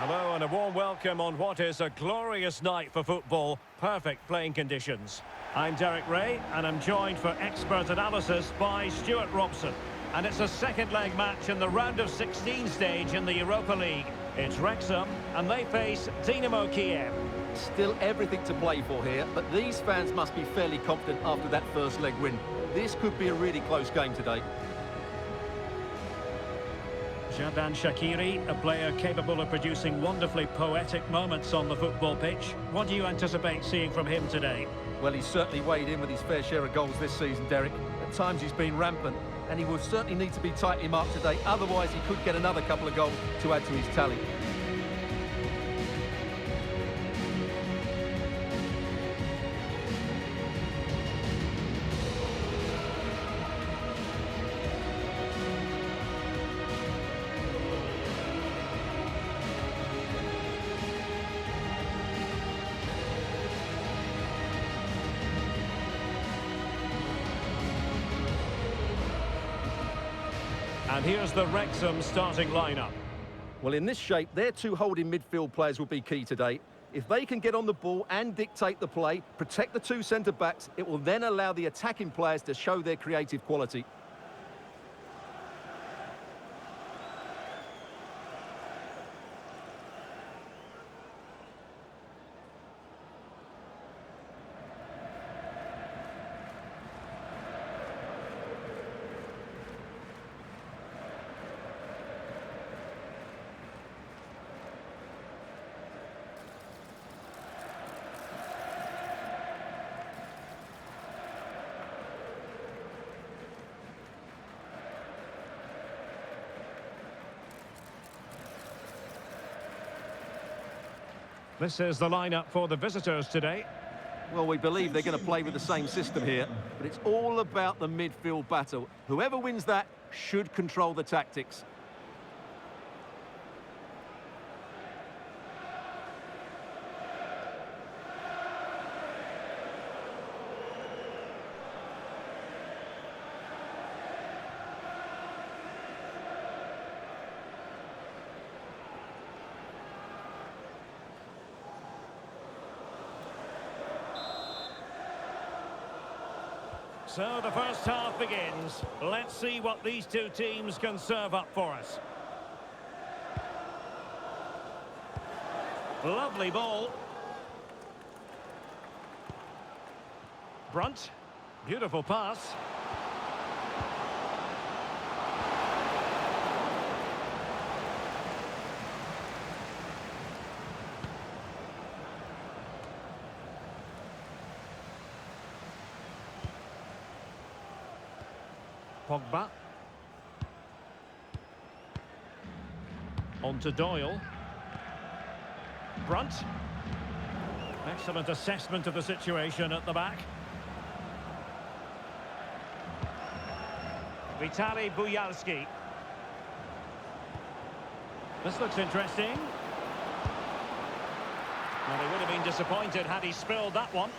Hello and a warm welcome on what is a glorious night for football. Perfect playing conditions. I'm Derek Ray and I'm joined for expert analysis by Stuart Robson. And it's a second leg match in the round of 16 stage in the Europa League. It's Wrexham and they face Dynamo Kyiv. Still everything to play for here, but these fans must be fairly confident after that first leg win. This could be a really close game today. Xherdan Shaqiri, a player capable of producing wonderfully poetic moments on the football pitch. What do you anticipate seeing from him today? Well, he's certainly weighed in with his fair share of goals this season, Derek. At times he's been rampant, and he will certainly need to be tightly marked today, otherwise he could get another couple of goals to add to his tally. And here's the Wrexham starting lineup. Well, in this shape, their two holding midfield players will be key today. If they can get on the ball and dictate the play, protect the two centre-backs, it will then allow the attacking players to show their creative quality. This is the lineup for the visitors today. Well, we believe they're going to play with the same system here, but it's all about the midfield battle. Whoever wins that should control the tactics. So the first half begins. Let's see what these two teams can serve up for us. Lovely ball. Brunt. Beautiful pass. Pogba. On to Doyle. Brunt. Excellent assessment of the situation at the back. Vitaly Bujalski. This looks interesting. Well, he would have been disappointed had he spilled that one.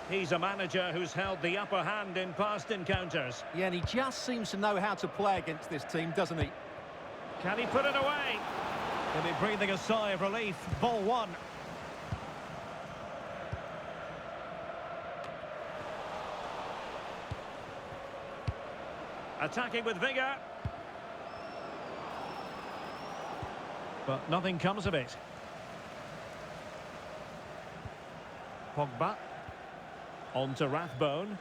He's a manager who's held the upper hand in past encounters. Yeah, and he just seems to know how to play against this team, doesn't he? Can he put it away? He'll be breathing a sigh of relief. Ball one. Attacking with vigour. But nothing comes of it. Pogba. On to Rathbone.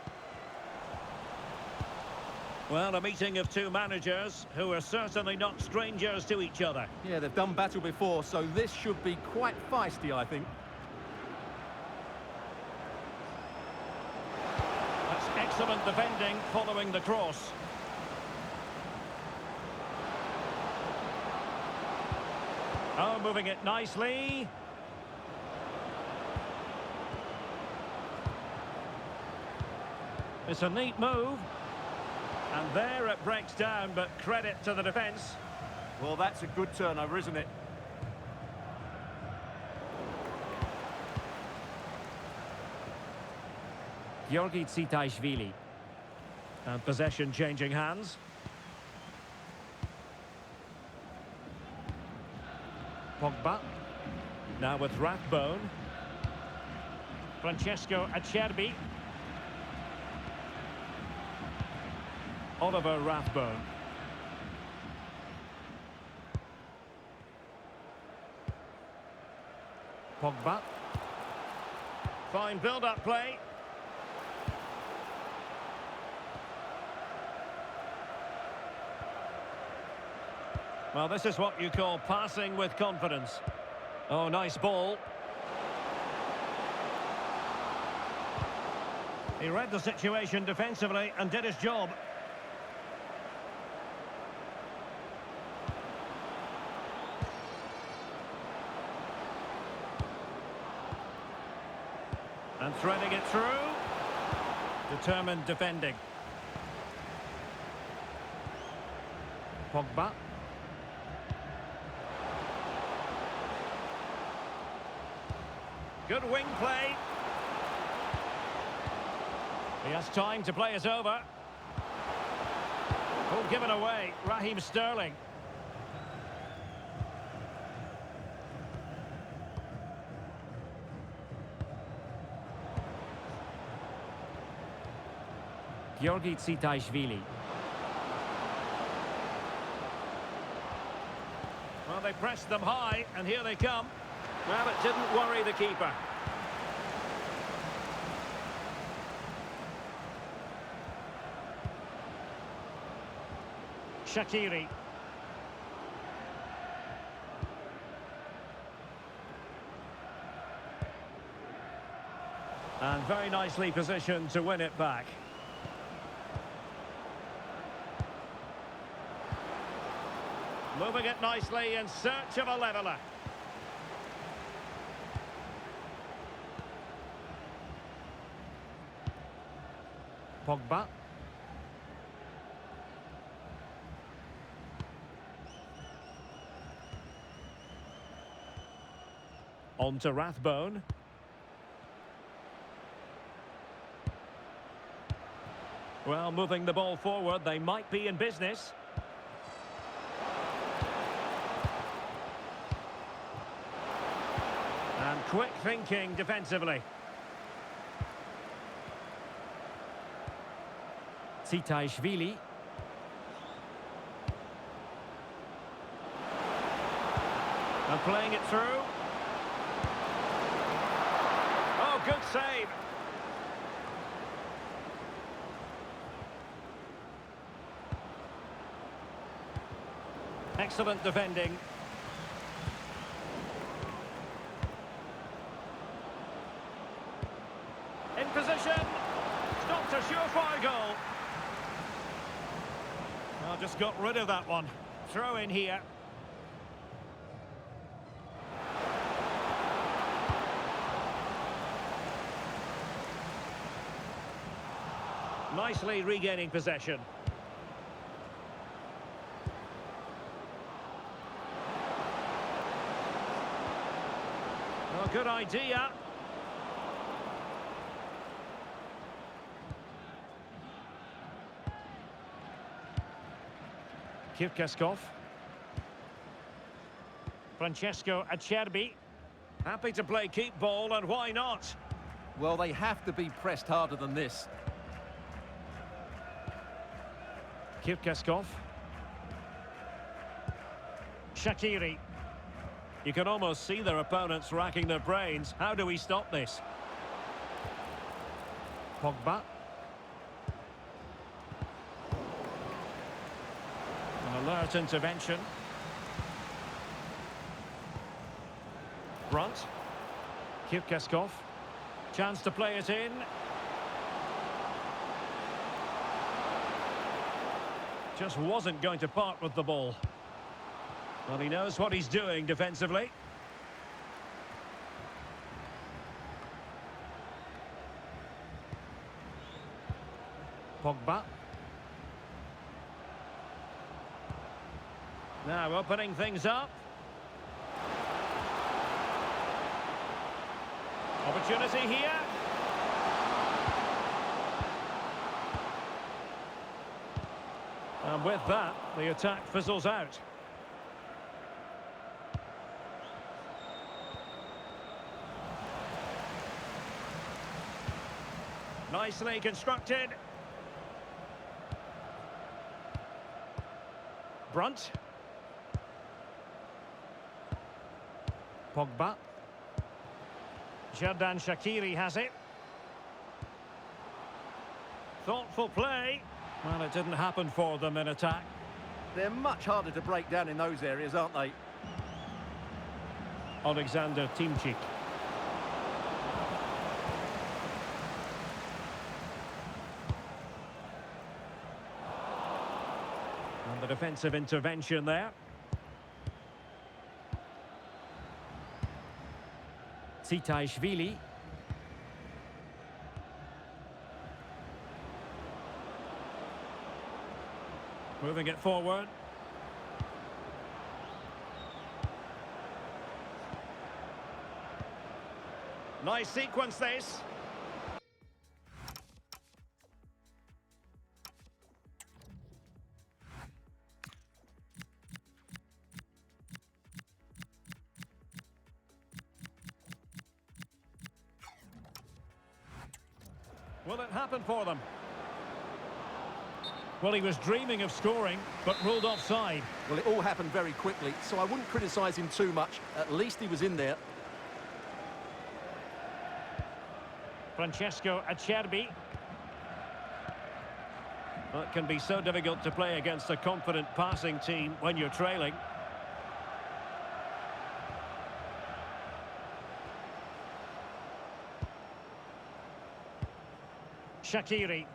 Well, a meeting of two managers who are certainly not strangers to each other. Yeah, they've done battle before, so this should be quite feisty, I think. That's excellent defending following the cross. Oh, moving it nicely. It's a neat move. And there it breaks down, but credit to the defence. Well, that's a good turnover, isn't it? Georgi Tsitaishvili. And possession changing hands. Pogba. Now with Rathbone. Francesco Acerbi. Oliver Rathbone. Pogba. Fine build-up play. Well, this is what you call passing with confidence. Oh, nice ball. He read the situation defensively and did his job. And threading it through. Determined defending. Pogba. Good wing play. He has time to play it over. Oh, given away. Raheem Sterling. Georgi Tsitaishvili. Well, they pressed them high, and here they come. Well, it didn't worry the keeper. Shaqiri. And very nicely positioned to win it back. Moving it nicely in search of a leveller. Pogba. On to Rathbone. Well, moving the ball forward, they might be in business. And quick thinking defensively. Tsitaishvili. And playing it through. Oh, good save. Excellent defending. In position. Stopped a surefire goal. Well, just got rid of that one. Throw in here. Nicely regaining possession. Well, good idea. Kirkaskov. Francesco Acerbi. Happy to play keep ball, and why not? Well, they have to be pressed harder than this. Kirkaskov. Shaqiri. You can almost see their opponents racking their brains. How do we stop this? Pogba. An alert intervention. Brunt. Kirkaskov. Chance to play it in. Just wasn't going to part with the ball. Well, he knows what he's doing defensively. Pogba. Now opening things up. Opportunity here. And with that, the attack fizzles out. Nicely constructed. Brunt. Pogba. Xherdan Shaqiri has it. Thoughtful play. Well, it didn't happen for them in attack. They're much harder to break down in those areas, aren't they? Alexander Timchik. And the defensive intervention there. Tsitaishvili. Moving it forward. Nice sequence this. Will it happen for them? Well, he was dreaming of scoring, but ruled offside. Well, it all happened very quickly, so I wouldn't criticise him too much. At least he was in there. Francesco Acerbi. Well, it can be so difficult to play against a confident passing team when you're trailing. Shaqiri.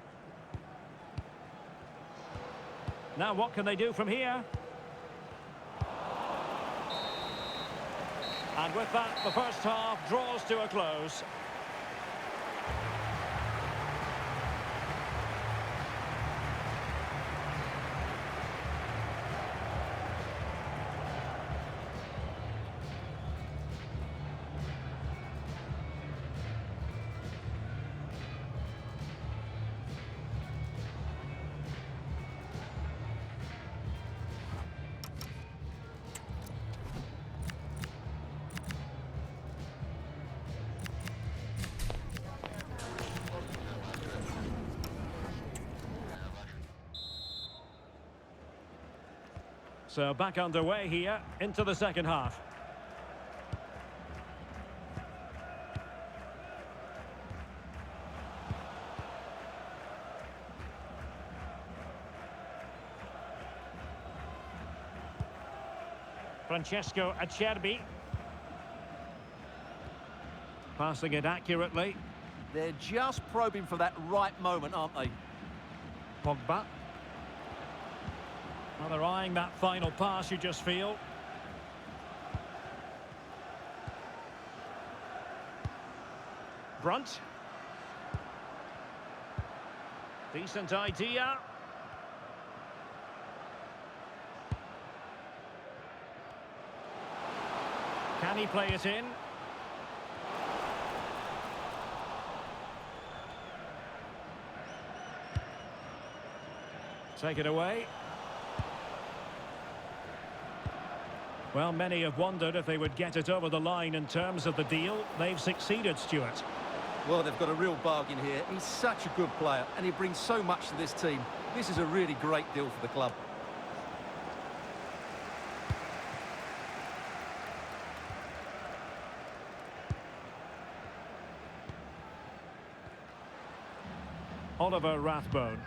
Now what can they do from here? And with that, the first half draws to a close. So back underway here into the second half. Francesco Acerbi. Passing it accurately. They're just probing for that right moment, aren't they? Pogba. Well, they're eyeing that final pass, you just feel. Brunt. Decent idea. Can he play it in? Take it away. Well, many have wondered if they would get it over the line in terms of the deal. They've succeeded, Stuart. Well, they've got a real bargain here. He's such a good player, and he brings so much to this team. This is a really great deal for the club. Oliver Rathbone.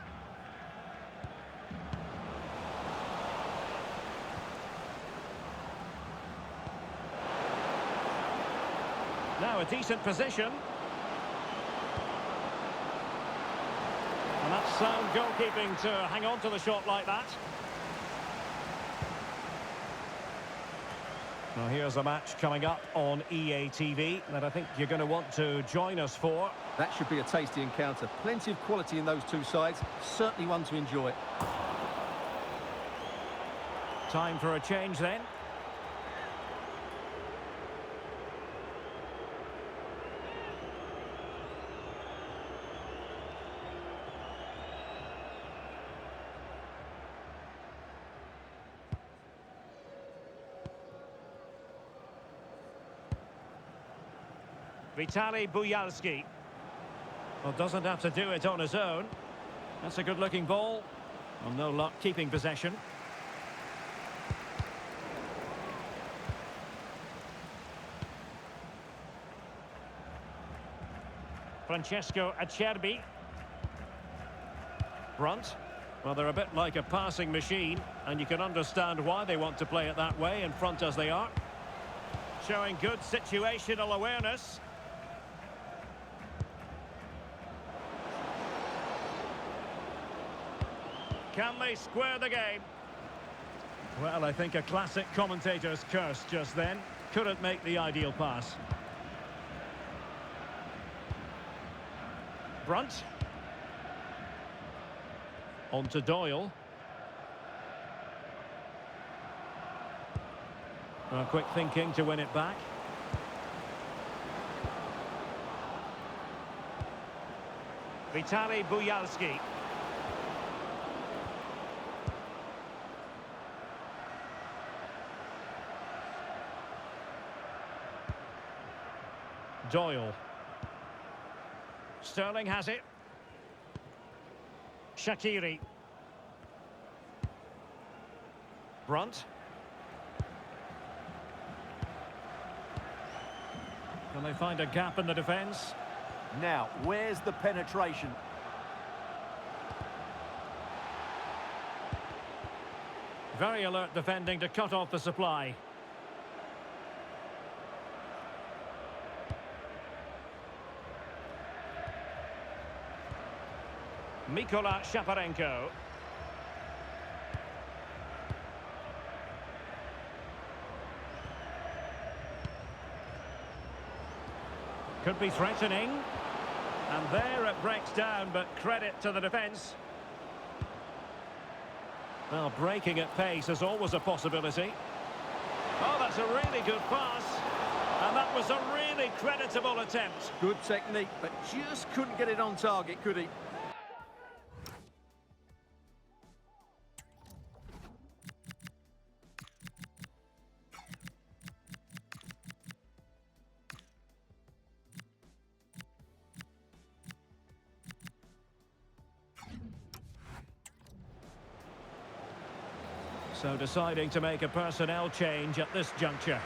Now a decent position. And that's sound goalkeeping to hang on to the shot like that. Now here's a match coming up on EA TV that I think you're going to want to join us for. That should be a tasty encounter. Plenty of quality in those two sides. Certainly one to enjoy. Time for a change then. Vitaly Buyalski. Well, doesn't have to do it on his own. That's a good-looking ball. Well, no luck keeping possession. Francesco Acerbi. Brunt. Well, they're a bit like a passing machine, and you can understand why they want to play it that way, in front as they are. Showing good situational awareness. Can they square the game? Well, I think a classic commentator's curse just then. Couldn't make the ideal pass. Brunt. On to Doyle. Well, quick thinking to win it back. Vitaly Buyalski. Doyle. Sterling has it. Shaqiri. Brunt. Can they find a gap in the defence? Now, where's the penetration? Very alert defending to cut off the supply. Mikola Shaparenko. Could be threatening. And there it breaks down, but credit to the defence. Well, breaking at pace is always a possibility. Oh, that's a really good pass. And that was a really creditable attempt. Good technique, but just couldn't get it on target, could he? So deciding to make a personnel change at this juncture.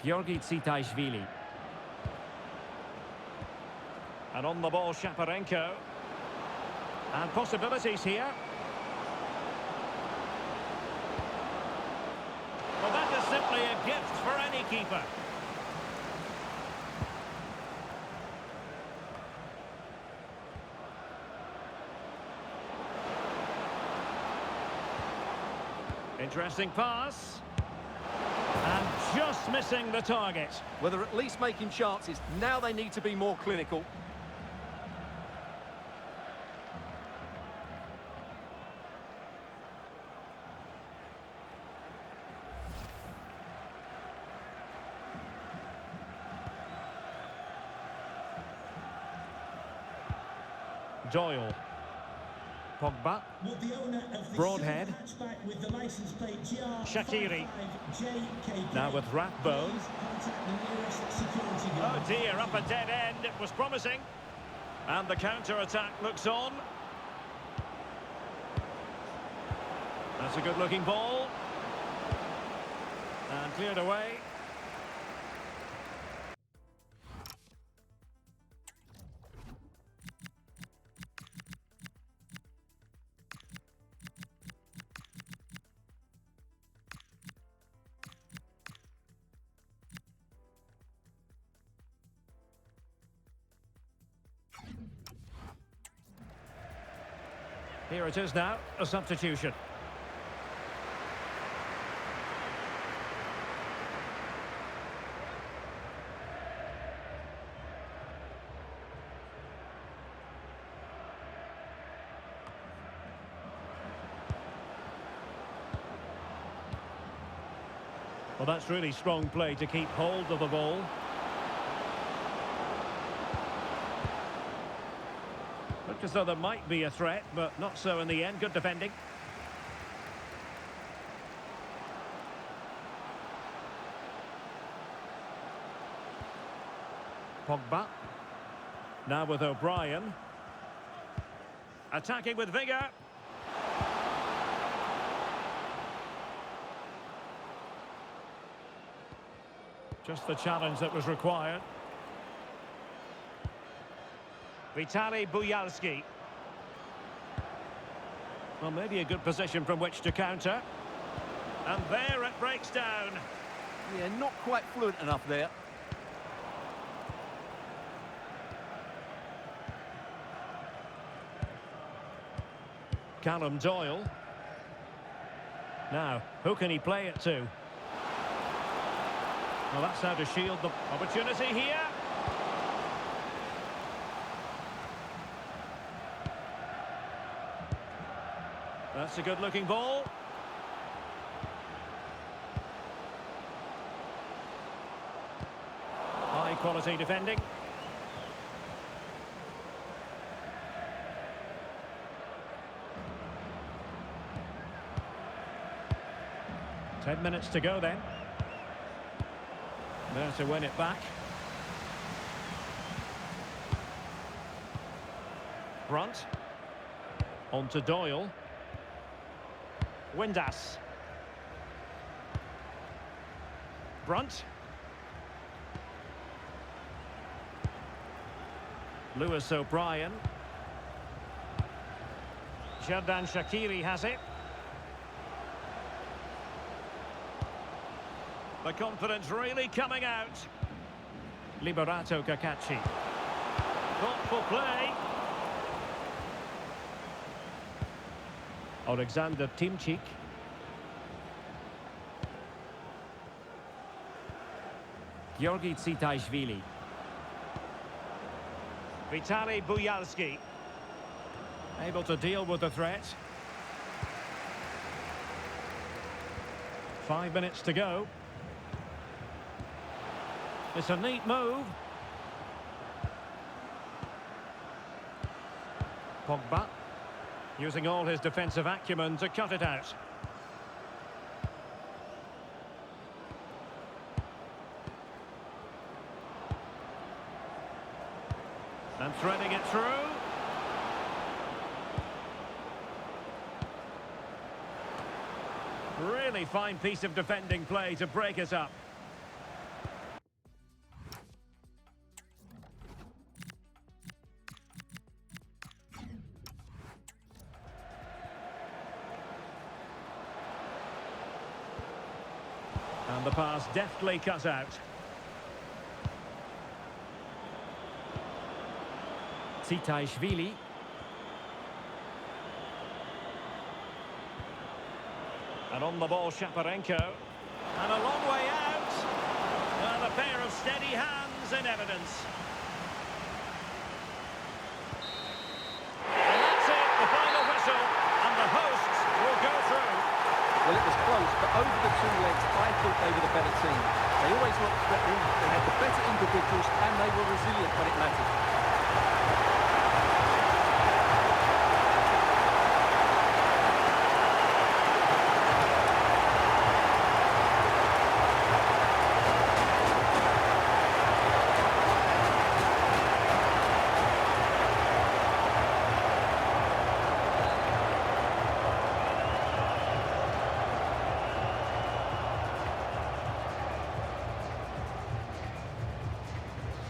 Georgi Tsitaishvili. And on the ball, Shaparenko. And possibilities here. Well, that is simply a gift for any keeper. Interesting pass. And just missing the target. Well, they're at least making chances. Now they need to be more clinical. Doyle. Pogba. Broadhead. Shaqiri. Now with Rathbone. Oh dear, up a dead end. It was promising. And the counter-attack looks on. That's a good-looking ball. And cleared away. Here it is now, a substitution. Well, that's really strong play to keep hold of the ball. Looked as though there might be a threat, but not so in the end. Good defending. Pogba. Now with O'Brien. Attacking with vigour. Just the challenge that was required. Vitaly Buyalski. Well, maybe a good position from which to counter. And there it breaks down. Yeah, not quite fluent enough there. Callum Doyle. Now, who can he play it to? Well, that's how to shield the opportunity here. That's a good-looking ball. High-quality defending. Ten minutes to go then. There to win it back. Brunt. On to Doyle. Windass. Brunt. Lewis O'Brien. Xherdan Shaqiri has it. The confidence really coming out. Liberato Cacaci. Thoughtful play. Alexander Timchik. Georgi Tsitaishvili. Vitaly Buyalski. Able to deal with the threat. 5 minutes to go. It's a neat move. Pogba. Using all his defensive acumen to cut it out. And threading it through. Really fine piece of defending play to break us up. And the pass deftly cut out. Tsitaishvili. And on the ball, Shaparenko. And a long way out. And a pair of steady hands in evidence.